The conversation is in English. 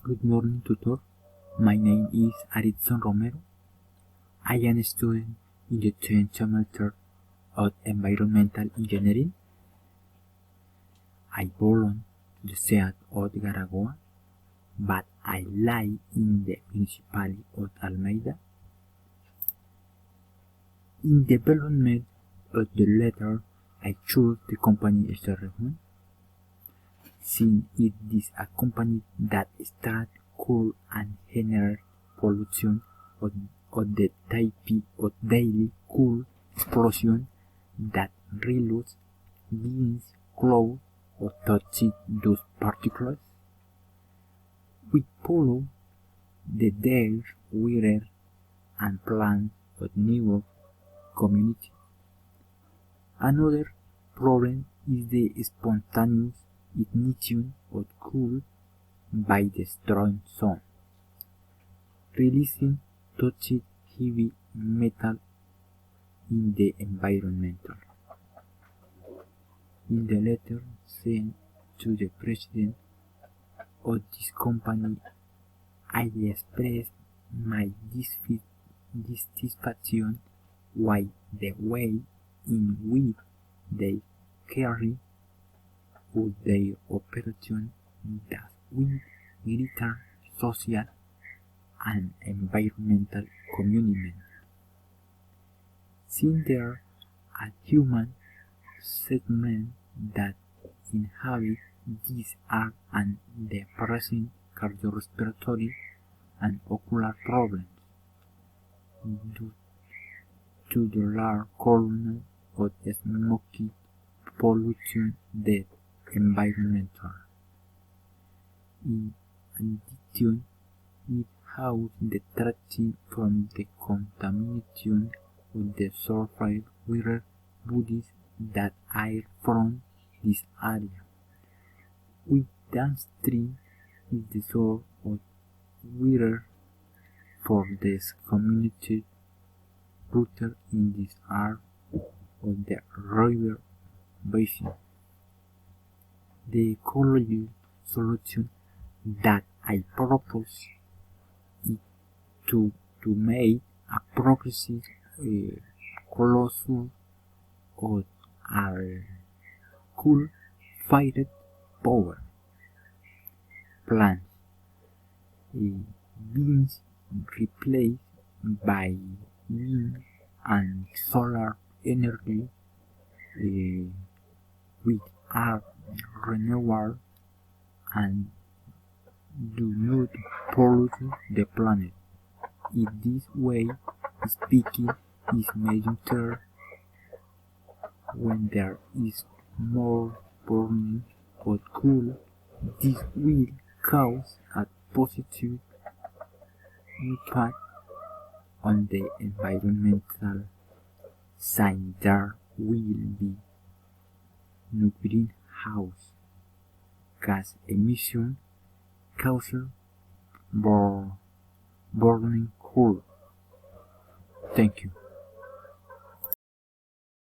Good morning, tutor. My name is Aridson Romero. I am a student in the 10th semester of Environmental Engineering. I belong to the state of Garagoa, but I live in the municipality of Almeida. In development of the letter, I chose the company Sterrehun, since it is a company that starts coal and generate pollution of the type of daily coal explosion that releases gas, clouds, or toxic dust particles. We follow the daily weather and plans of new community. Another problem is the spontaneous ignition of coal by the strong sun, releasing toxic heavy metal in the environment. In the letter sent to the president of this company, I expressed my dissatisfaction with the way in which they carry out their operation that will greater social and environmental commitment. Since there are human segments that inhabit this earth and the present cardiorespiratory and ocular problems due to the large column of smoky pollution the environment. In addition, it houses the traction from the contamination of the surface water bodies that are from this area. With downstream is the source of water for this community rooted in this area of the river basin. The ecological solution that I propose is to make a progressive closure of our coal-fired power plants being replaced by wind and solar energy which are renewable and do not pollute the planet. In this way, speaking is major when there is more burning of coal. This will cause a positive impact on the environmental side. There will be no greenhouse gas emission caused by burning coal. Thank you.